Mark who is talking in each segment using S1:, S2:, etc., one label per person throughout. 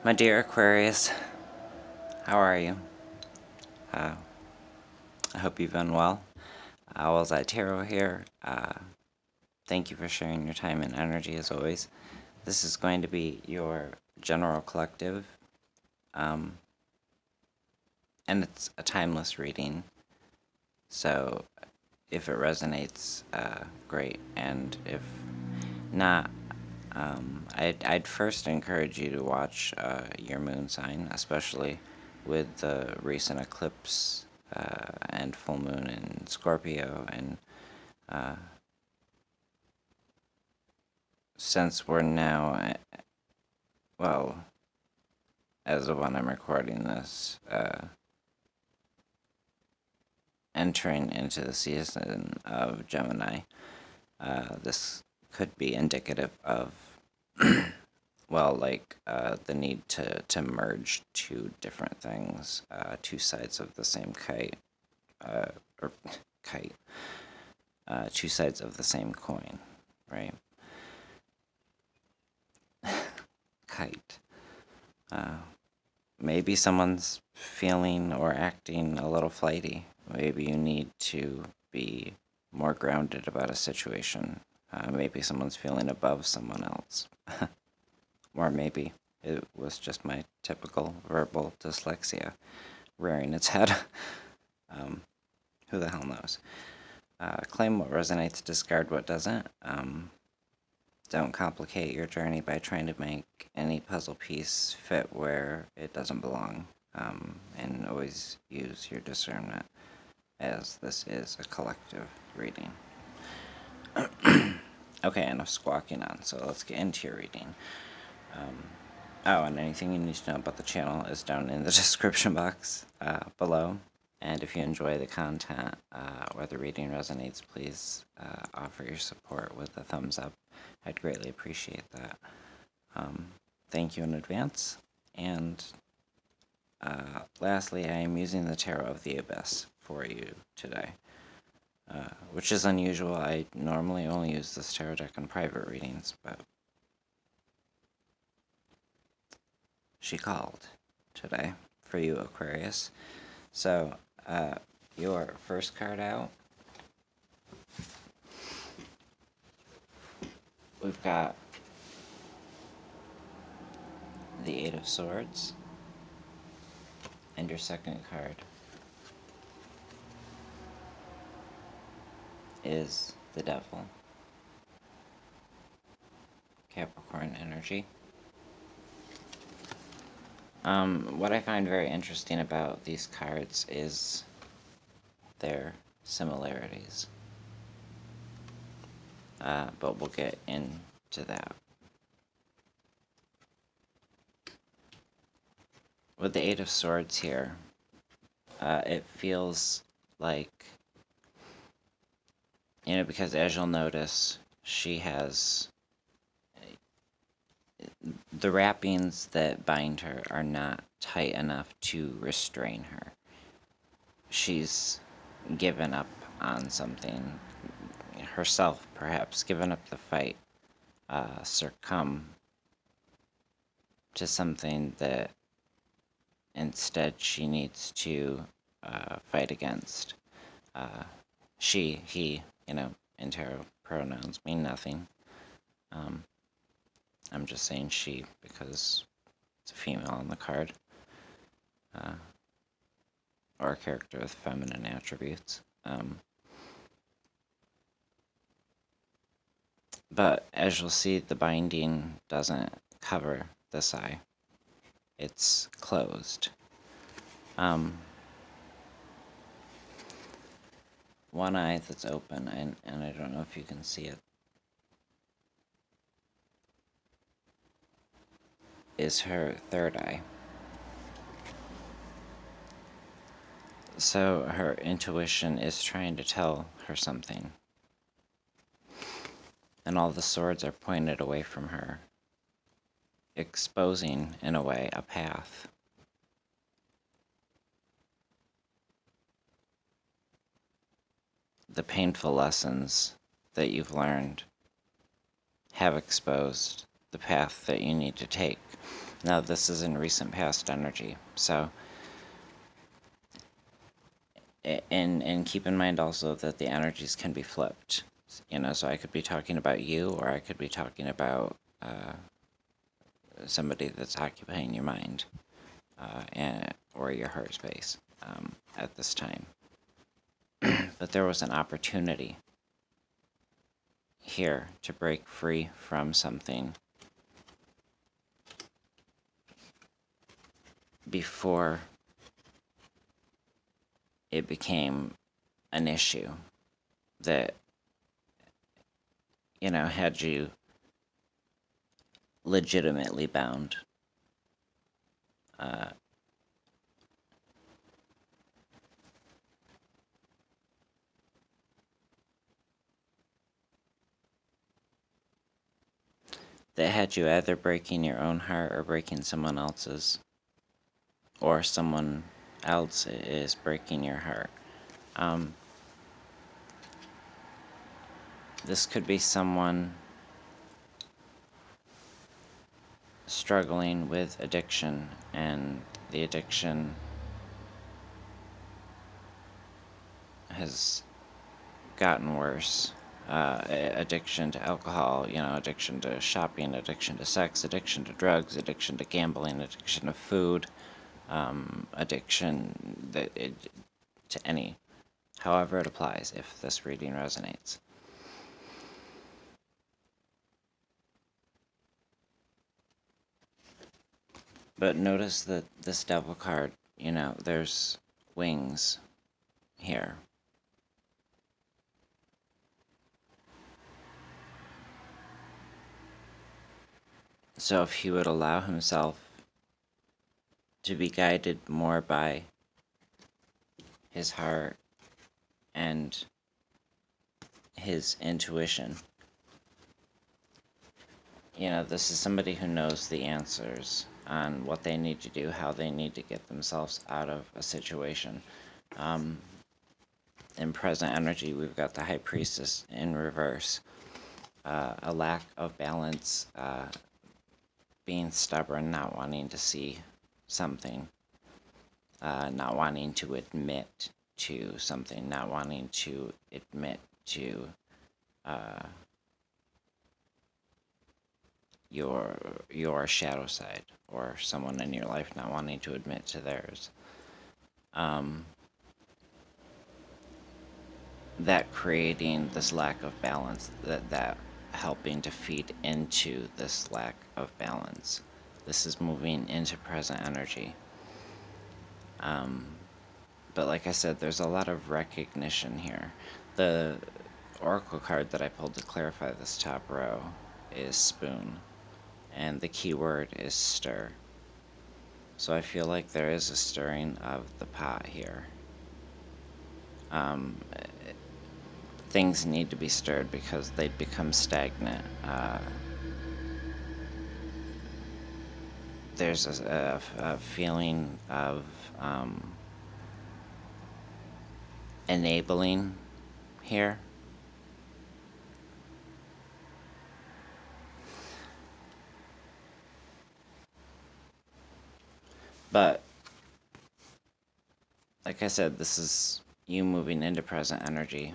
S1: My dear Aquarius, how are you? I hope you've been well. Owlets Tarot here. Thank you for sharing your time and energy as always. This is going to be your general collective, and it's a timeless reading. So if it resonates, great, and if not, I'd first encourage you to watch your moon sign, especially with the recent eclipse and full moon in Scorpio. And since we're now, well, as of when I'm recording this, entering into the season of Gemini, this could be indicative of well, like the need to merge two different things, two sides of the same kite, or kite, two sides of the same coin, right? Kite. Maybe someone's feeling or acting a little flighty. Maybe you need to be more grounded about a situation. Maybe someone's feeling above someone else. Or maybe it was just my typical verbal dyslexia rearing its head. Who the hell knows? Claim what resonates, discard what doesn't. Don't complicate your journey by trying to make any puzzle piece fit where it doesn't belong. And always use your discernment, as this is a collective reading. Okay, enough squawking on, so let's get into your reading. And anything you need to know about the channel is down in the description box below. And if you enjoy the content or the reading resonates, please offer your support with a thumbs up. I'd greatly appreciate that. Thank you in advance. And lastly, I am using the Tarot of the Abyss for you today, which is unusual. I normally only use this tarot deck in private readings, but she called today for you, Aquarius. So, your first card out, we've got the Eight of Swords, and your second card is the Devil. Capricorn energy. What I find very interesting about these cards is their similarities. But we'll get into that. With the Eight of Swords here, it feels like, because as you'll notice, she has the wrappings that bind her are not tight enough to restrain her. She's given up on something herself, perhaps given up the fight, succumb to something that instead she needs to fight against. She, he, in tarot pronouns mean nothing. I'm just saying she because it's a female on the card. Or a character with feminine attributes. But as you'll see, the binding doesn't cover this eye. It's closed. One eye that's open, and I don't know if you can see it, is her third eye. So her intuition is trying to tell her something. And all the swords are pointed away from her, exposing, in a way, a path. The painful lessons that you've learned have exposed the path that you need to take. Now, this is in recent past energy, so and keep in mind also that the energies can be flipped. So I could be talking about you, or I could be talking about somebody that's occupying your mind or your heart space at this time. But there was an opportunity here to break free from something before it became an issue that, had you legitimately bound. That had you either breaking your own heart or breaking someone else's, or someone else is breaking your heart. This could be someone struggling with addiction, and the addiction has gotten worse. Addiction to alcohol, addiction to shopping, addiction to sex, addiction to drugs, addiction to gambling, addiction to food, addiction to any, however it applies, if this reading resonates. But notice that this Devil card, there's wings here. So if he would allow himself to be guided more by his heart and his intuition, this is somebody who knows the answers on what they need to do, how they need to get themselves out of a situation. In present energy, we've got the High Priestess in reverse. A lack of balance, being stubborn, not wanting to see something, not wanting to admit to something, not wanting to admit to your shadow side, or someone in your life not wanting to admit to theirs. That creating this lack of balance, that helping to feed into this lack of balance. This is moving into present energy. But like I said, there's a lot of recognition here. The oracle card that I pulled to clarify this top row is spoon, and the key word is stir. So I feel like there is a stirring of the pot here. Things need to be stirred because they'd become stagnant. There's a feeling of enabling here. But, like I said, this is you moving into present energy.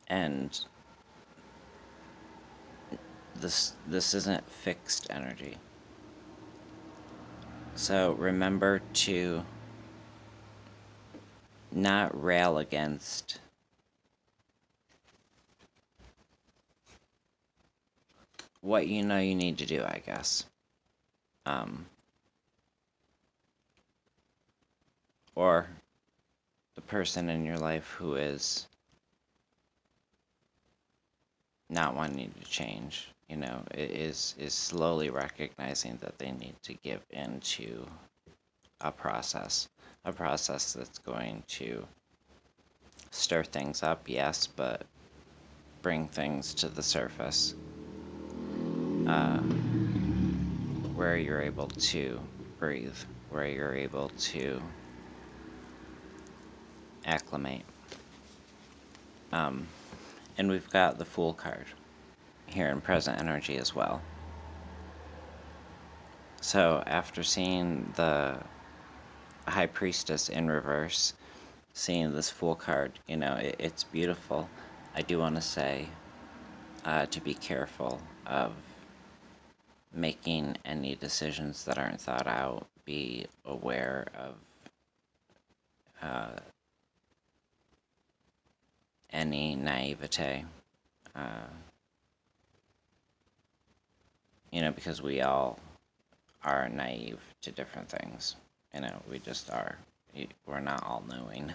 S1: And this isn't fixed energy. So remember to not rail against what you need to do, I guess. Or the person in your life who is not wanting to change, is slowly recognizing that they need to give into a process that's going to stir things up, yes, but bring things to the surface, where you're able to breathe, where you're able to acclimate. And we've got the Fool card here in present energy as well. So after seeing the High Priestess in reverse, seeing this Fool card, it's beautiful. I do want to say to be careful of making any decisions that aren't thought out. Be aware of any naivete, because we all are naive to different things. We just are. We're not all knowing.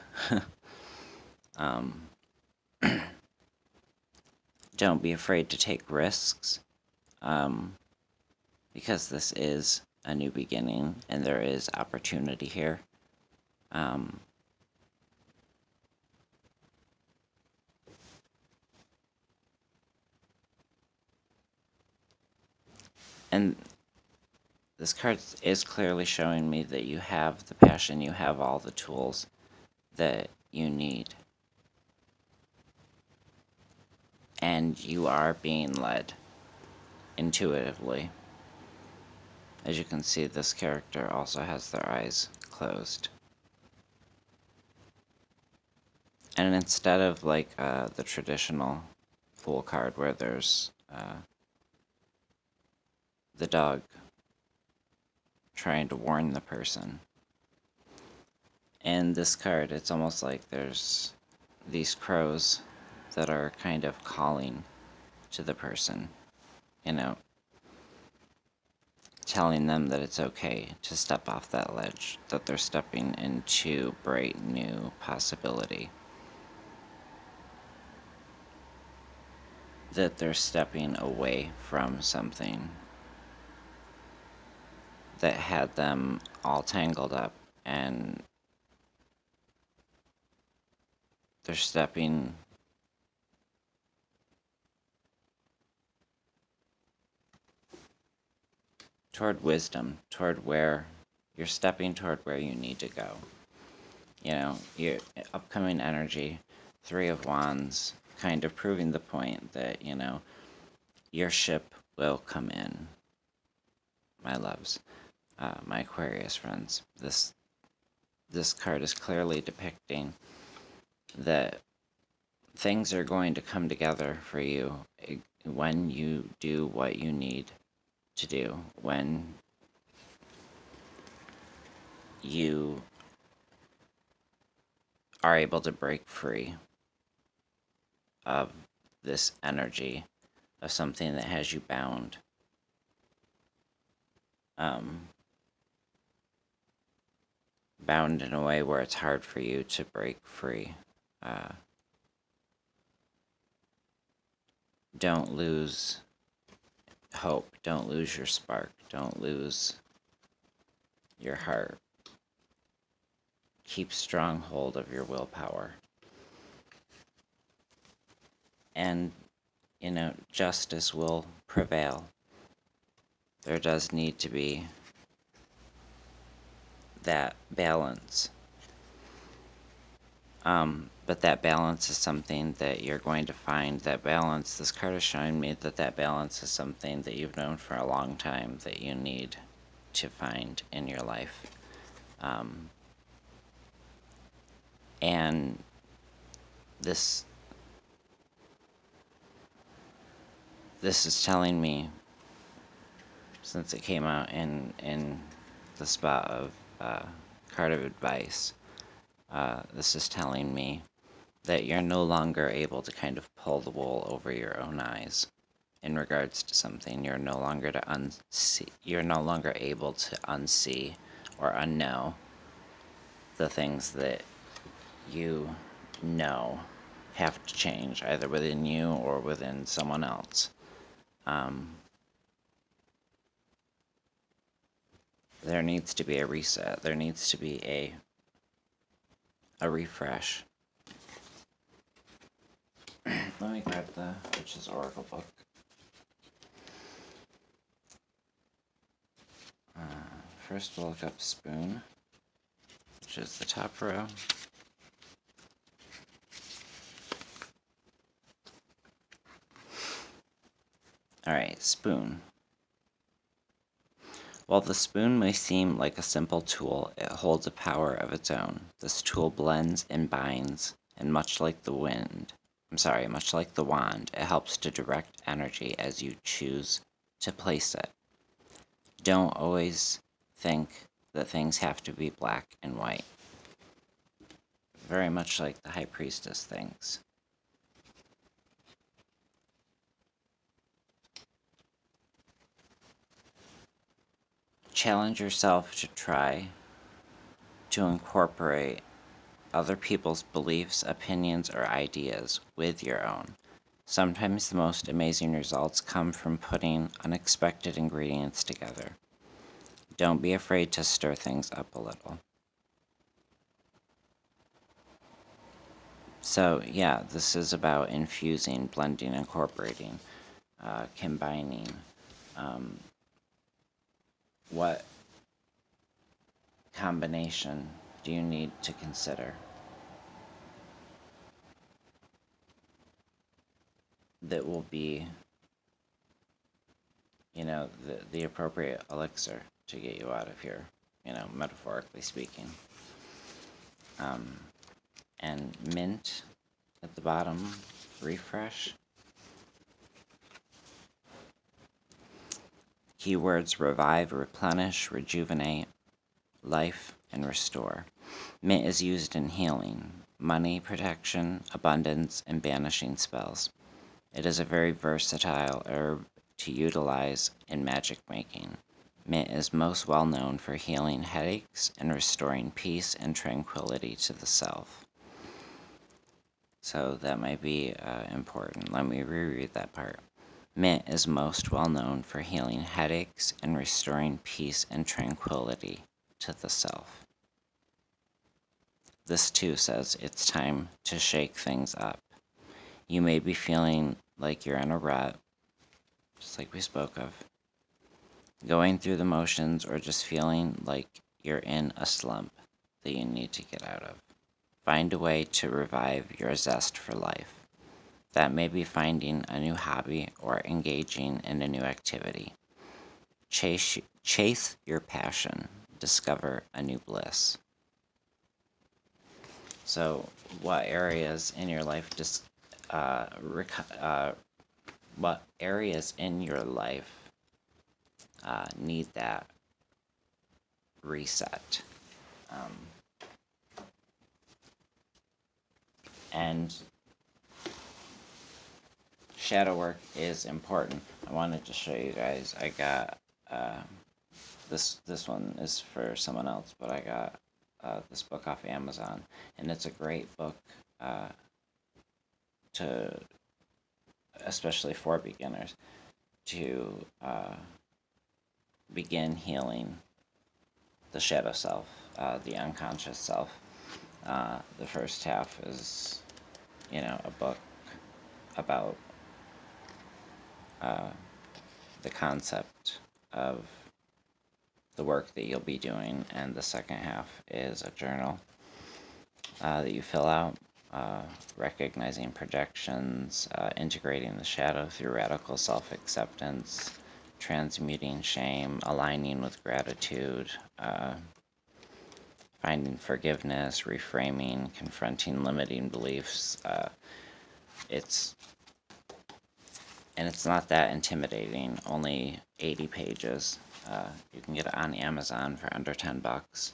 S1: Don't be afraid to take risks, because this is a new beginning and there is opportunity here. And this card is clearly showing me that you have the passion, you have all the tools that you need. And you are being led intuitively. As you can see, this character also has their eyes closed. And instead of like the traditional Fool card where there's the dog trying to warn the person, in this card it's almost like there's these crows that are kind of calling to the person, telling them that it's okay to step off that ledge, that they're stepping into bright new possibility, that they're stepping away from something that had them all tangled up, and they're stepping toward wisdom, toward where you're stepping toward where you need to go. Your upcoming energy, Three of Wands, kind of proving the point that, your ship will come in, my loves, my Aquarius friends. This card is clearly depicting that things are going to come together for you when you do what you need to do, when you are able to break free of this energy of something that has you bound. Bound in a way where it's hard for you to break free. Don't lose hope. Don't lose your spark. Don't lose your heart. Keep strong hold of your willpower. And, justice will prevail. There does need to be that balance. But that balance is something that you're going to find. That balance, this card is showing me that balance is something that you've known for a long time that you need to find in your life. And this is telling me, since it came out in the spot of card of advice, this is telling me that you're no longer able to kind of pull the wool over your own eyes in regards to something. You're no longer able to unsee or unknow the things that you know have to change, either within you or within someone else. There needs to be a reset. There needs to be a refresh. Let me grab the Witch's Oracle book. First we'll look up Spoon, which is the top row. Alright, spoon. While the spoon may seem like a simple tool, it holds a power of its own. This tool blends and binds, and much like the wand, it helps to direct energy as you choose to place it. Don't always think that things have to be black and white. Very much like the High Priestess thinks. Challenge yourself to try to incorporate other people's beliefs, opinions, or ideas with your own. Sometimes the most amazing results come from putting unexpected ingredients together. Don't be afraid to stir things up a little. So yeah, this is about infusing, blending, incorporating, combining. What combination do you need to consider that will be, the appropriate elixir to get you out of here, metaphorically speaking. And mint at the bottom, refresh. Keywords: revive, replenish, rejuvenate, life, and restore. Mint is used in healing, money, protection, abundance, and banishing spells. It is a very versatile herb to utilize in magic making. Mint is most well known for healing headaches and restoring peace and tranquility to the self. So that might be important. Let me reread that part. Mint is most well known for healing headaches and restoring peace and tranquility to the self. This too says it's time to shake things up. You may be feeling like you're in a rut, just like we spoke of, going through the motions, or just feeling like you're in a slump that you need to get out of. Find a way to revive your zest for life. That may be finding a new hobby or engaging in a new activity. Chase your passion. Discover a new bliss. So, what areas in your life need that reset? And shadow work is important. I wanted to show you guys. I got this one is for someone else, but I got this book off Amazon, and it's a great book to, especially for beginners, to begin healing the shadow self, the unconscious self. The first half is, a book about the concept of the work that you'll be doing, and the second half is a journal that you fill out, recognizing projections, integrating the shadow through radical self-acceptance, transmuting shame, aligning with gratitude, finding forgiveness, reframing, confronting limiting beliefs. It's not that intimidating, only 80 pages. You can get it on Amazon for under $10.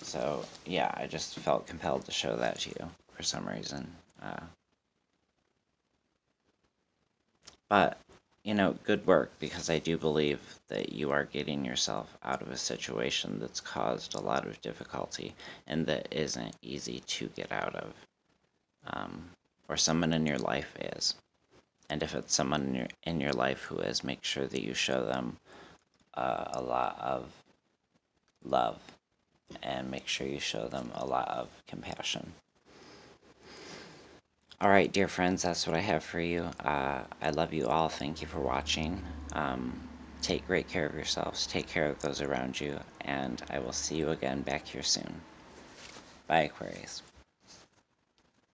S1: So, yeah, I just felt compelled to show that to you for some reason. But, good work, because I do believe that you are getting yourself out of a situation that's caused a lot of difficulty and that isn't easy to get out of. Or someone in your life is. And if it's someone in your life who is, make sure that you show them a lot of love, and make sure you show them a lot of compassion. All right, dear friends, that's what I have for you. I love you all. Thank you for watching. Take great care of yourselves. Take care of those around you. And I will see you again back here soon. Bye, Aquarius.